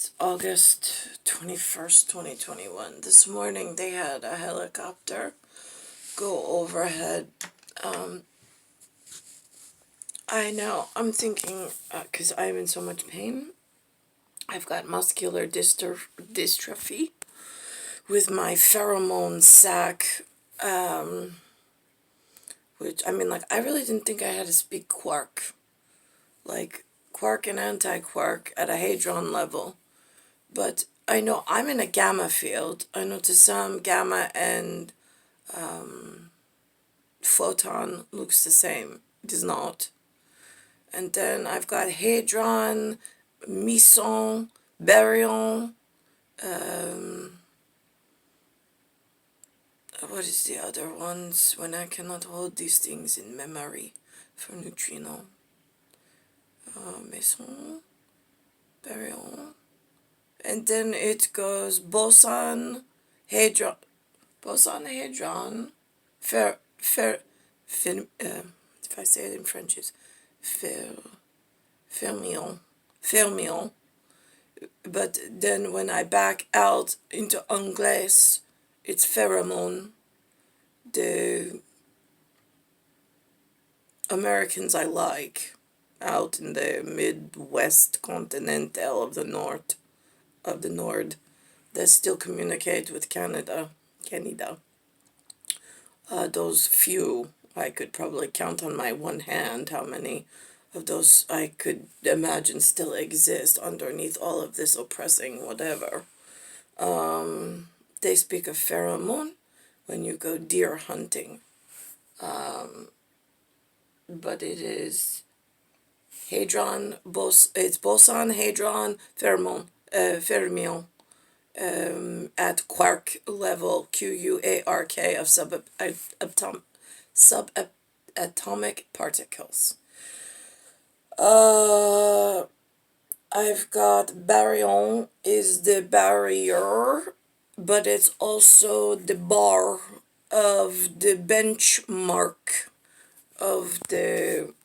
It's August 21st, 2021. This morning they had a helicopter go overhead. I know, I'm thinking, because I'm in so much pain, I've got muscular dystrophy with my pheromone sac, which, I mean, like, I really didn't think I had to speak quark. Like, quark and anti-quark at a hadron level. But I know I'm in a gamma field. I know to some gamma and photon looks the same. It is not. And then I've got hadron, meson, baryon. What is the other ones when I cannot hold these things in memory for neutrino? Meson, baryon. And then it goes boson, hadron, fer, if I say it in French, it's fermion. But then when I back out into Anglais, it's pheromone. The Americans I like, out in the Midwest continental of the North, that still communicate with Canada. Those few, I could probably count on my one hand how many of those I could imagine still exist underneath all of this oppressing whatever. They speak of pheromone when you go deer hunting. But it is hadron, it's boson, hadron, fermion. At quark level, QUARK of subatomic particles. I've got baryon is the barrier, but it's also the bar of the benchmark of the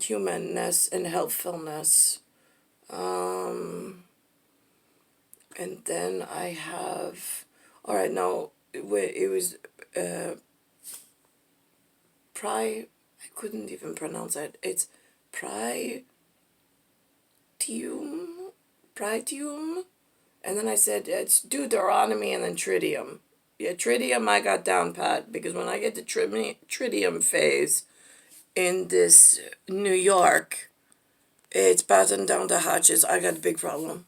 humanness and healthfulness. And then I have, all right, now, it was, I couldn't even pronounce it. It's Pritium, and then I said it's Deuteronime and then Tritium. Yeah, Tritium I got down pat, because when I get to Tritium phase in this New York, it's battened down the hatches. I got a big problem.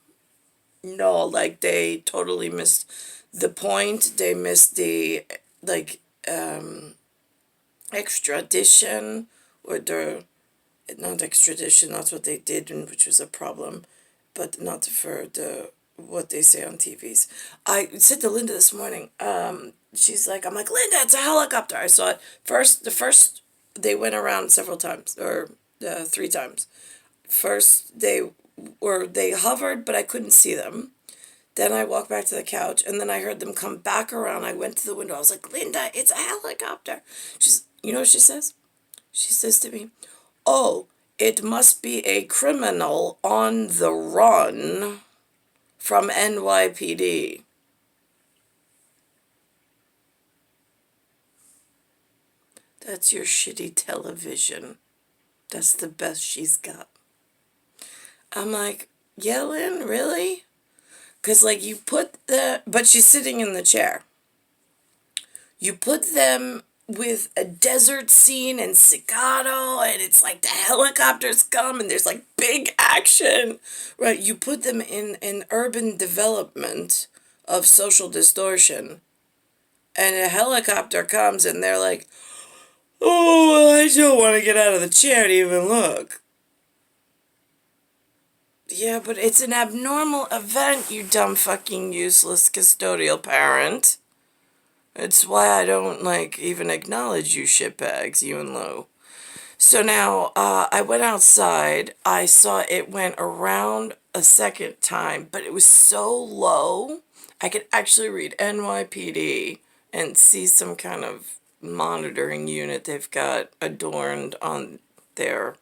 No, like, they totally missed the point. They missed the, like, extradition, or not extradition, that's what they did, which was a problem, but not for what they say on TVs. I said to Linda this morning, she's like, I'm like, Linda, it's a helicopter. I saw it first, they went around several times, or 3 times. First, they hovered, but I couldn't see them. Then I walked back to the couch, and then I heard them come back around. I went to the window. I was like, Linda, it's a helicopter. You know what she says? She says to me, oh, it must be a criminal on the run from NYPD. That's your shitty television. That's the best she's got. I'm like, Yellen, really? Because, like, but she's sitting in the chair. You put them with a desert scene and staccato, and it's like the helicopters come and there's like big action, right? You put them in an urban development of social distortion, and a helicopter comes and they're like, oh, I don't want to get out of the chair to even look. Yeah, but it's an abnormal event, you dumb fucking useless custodial parent. It's why I don't, like, even acknowledge you shitbags, you and Lou. So now, I went outside. I saw it went around a second time, but it was so low, I could actually read NYPD and see some kind of monitoring unit they've got adorned on their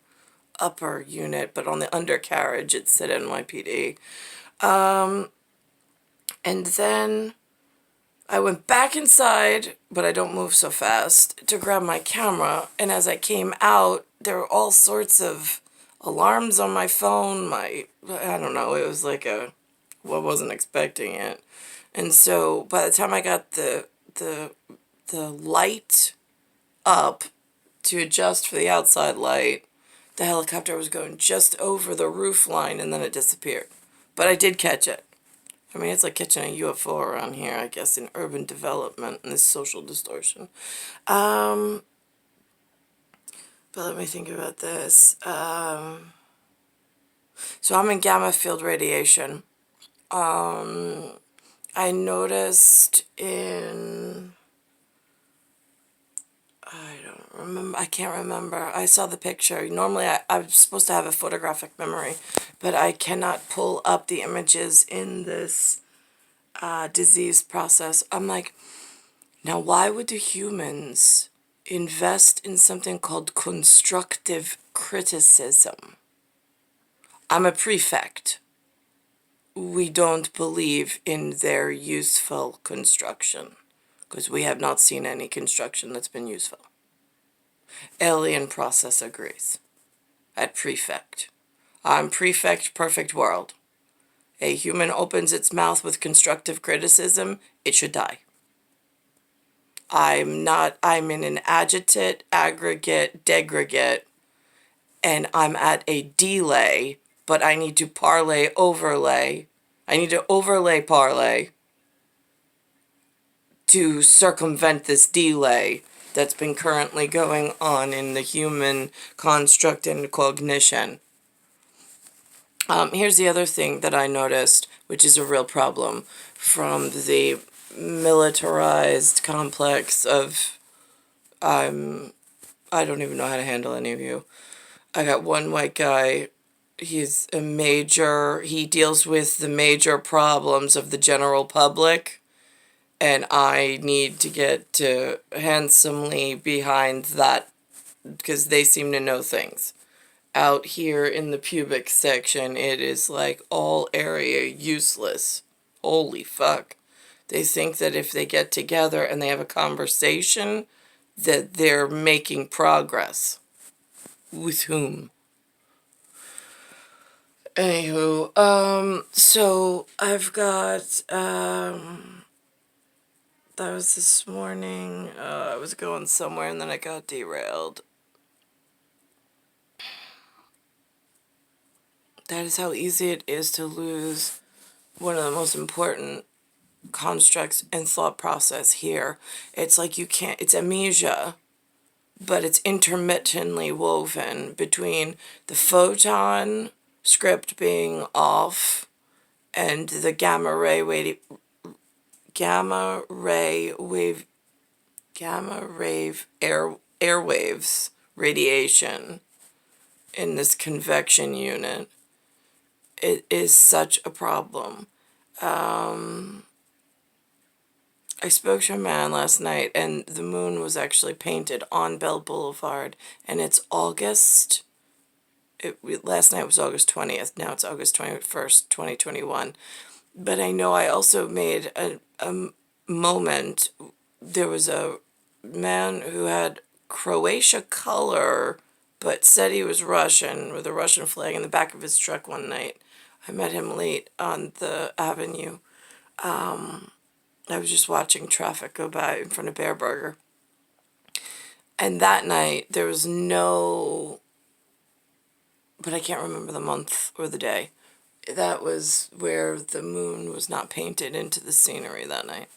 upper unit, but on the undercarriage it said NYPD. And then I went back inside, but I don't move so fast, to grab my camera. And as I came out, there were all sorts of alarms on my phone. I don't know, it was like I wasn't expecting it. And so by the time I got the light up to adjust for the outside light, the helicopter was going just over the roof line and then it disappeared. But I did catch it. I mean, it's like catching a UFO around here, I guess, in urban development and this social distortion. But let me think about this. So I'm in gamma field radiation. I noticed I can't remember. I saw the picture. Normally I'm supposed to have a photographic memory, but I cannot pull up the images in this disease process. I'm like, now why would the humans invest in something called constructive criticism? I'm a prefect. We don't believe in their useful construction because we have not seen any construction that's been useful. Alien process agrees. At prefect. I'm prefect, perfect world. A human opens its mouth with constructive criticism, it should die. I'm in an adjective, aggregate, degregate, and I'm at a delay, but I need to overlay. I need to overlay parlay to circumvent this delay that's been currently going on in the human construct and cognition. Here's the other thing that I noticed, which is a real problem from the militarized complex of, I don't even know how to handle any of you. I got one white guy, he deals with the major problems of the general public, and I need to get to handsomely behind that because they seem to know things. Out here in the pubic section, it is like all area useless. Holy fuck. They think that if they get together and they have a conversation, that they're making progress. With whom? Anywho, so I've got, that was this morning. I was going somewhere and then I got derailed. That is how easy it is to lose one of the most important constructs and thought process here. It's like it's amnesia, but it's intermittently woven between the photon script being off and the gamma ray airwaves radiation in this convection unit. It is such a problem. I spoke to a man last night, and the moon was actually painted on Bell Boulevard, and it's August. Last night was August 20th. Now it's August 21st, 2021. But I know I also made a moment. There was a man who had Croatia color, but said he was Russian, with a Russian flag in the back of his truck one night. I met him late on the avenue. I was just watching traffic go by in front of Bear Burger. And that night, there was but I can't remember the month or the day. That was where the moon was not painted into the scenery that night.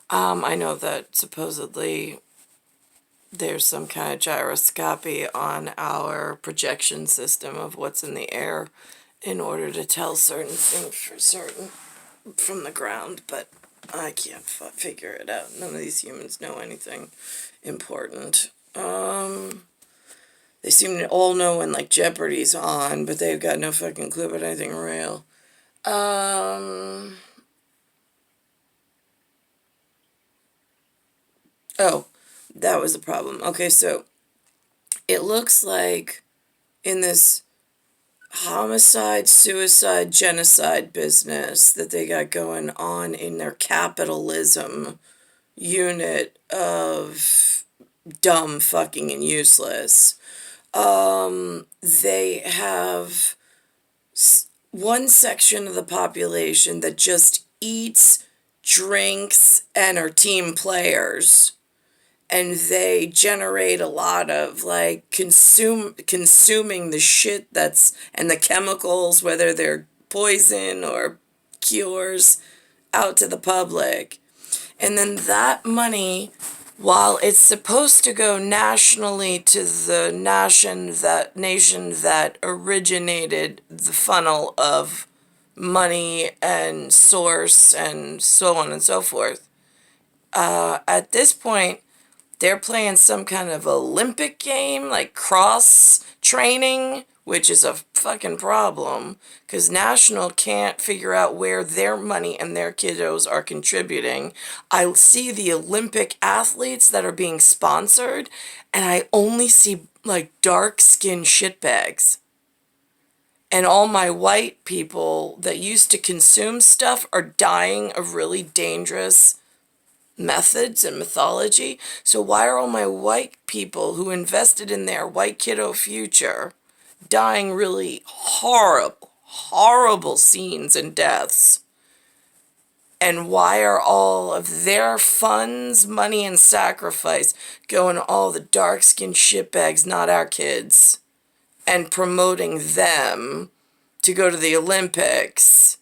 I know that supposedly there's some kind of gyroscopy on our projection system of what's in the air in order to tell certain things for certain from the ground, but I can't figure it out. None of these humans know anything important. They seem to all know when, like, Jeopardy's on, but they've got no fucking clue about anything real. Oh, that was the problem. Okay, so it looks like in this homicide, suicide, genocide business that they got going on in their capitalism unit of dumb, fucking, and useless. They have one section of the population that just eats, drinks, and are team players. And they generate a lot of like consuming the shit that's and the chemicals, whether they're poison or cures, out to the public. And then that money, while it's supposed to go nationally to the nation that originated the funnel of money and source and so on and so forth, at this point, they're playing some kind of Olympic game, like cross training, which is a fucking problem because National can't figure out where their money and their kiddos are contributing. I see the Olympic athletes that are being sponsored, and I only see like dark-skinned shitbags. And all my white people that used to consume stuff are dying of really dangerous methods and mythology. So why are all my white people who invested in their white kiddo future dying really horrible scenes and deaths? And why are all of their funds, money, and sacrifice going to all the dark-skinned shitbags, not our kids, and promoting them to go to the Olympics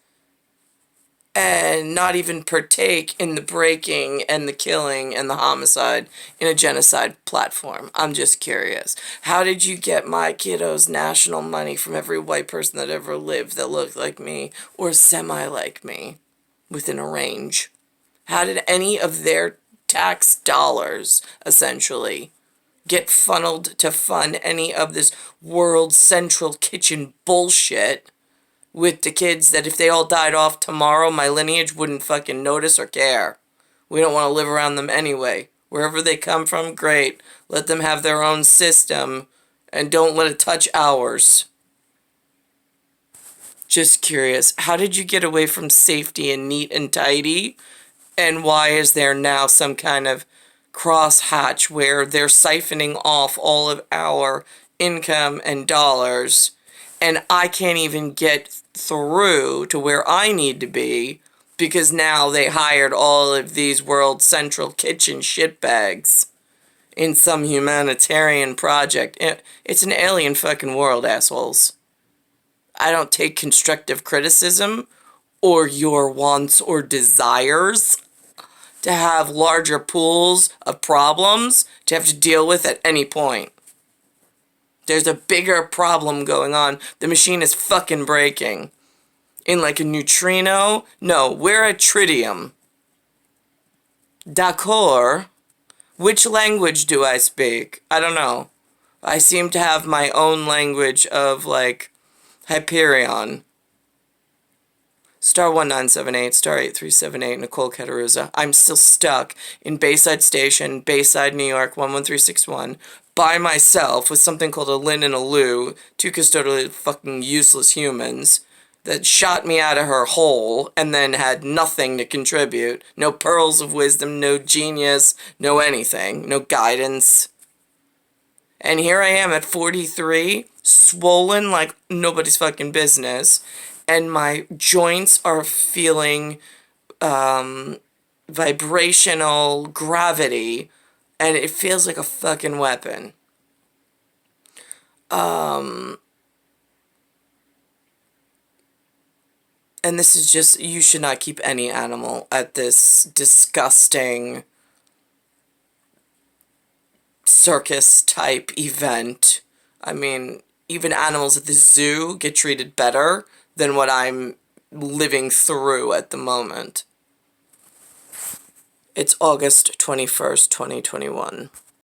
and not even partake in the breaking and the killing and the homicide in a genocide platform? I'm just curious. How did you get my kiddos national money from every white person that ever lived that looked like me or semi-like me within a range? How did any of their tax dollars, essentially, get funneled to fund any of this world central kitchen bullshit with the kids that if they all died off tomorrow, my lineage wouldn't fucking notice or care? We don't want to live around them anyway. Wherever they come from, great. Let them have their own system and don't let it touch ours. Just curious, how did you get away from safety and neat and tidy? And why is there now some kind of crosshatch where they're siphoning off all of our income and dollars, and I can't even get through to where I need to be because now they hired all of these world central kitchen shitbags in some humanitarian project. It's an alien fucking world, assholes. I don't take constructive criticism or your wants or desires to have larger pools of problems to have to deal with at any point. There's a bigger problem going on. The machine is fucking breaking. In like a neutrino? No, we're a tritium. D'accord. Which language do I speak? I don't know. I seem to have my own language of like Hyperion. Star 1978, Star 8378, Nicole, Cattaruzza. I'm still stuck in Bayside Station, Bayside, New York, 11361, by myself with something called a Lynn and a Lou, two custodially fucking useless humans that shot me out of her hole and then had nothing to contribute. No pearls of wisdom, no genius, no anything, no guidance. And here I am at 43, swollen like nobody's fucking business, and my joints are feeling vibrational gravity, and it feels like a fucking weapon. And this is just, you should not keep any animal at this disgusting circus type event. I mean, even animals at the zoo get treated better than what I'm living through at the moment. It's August 21st, 2021.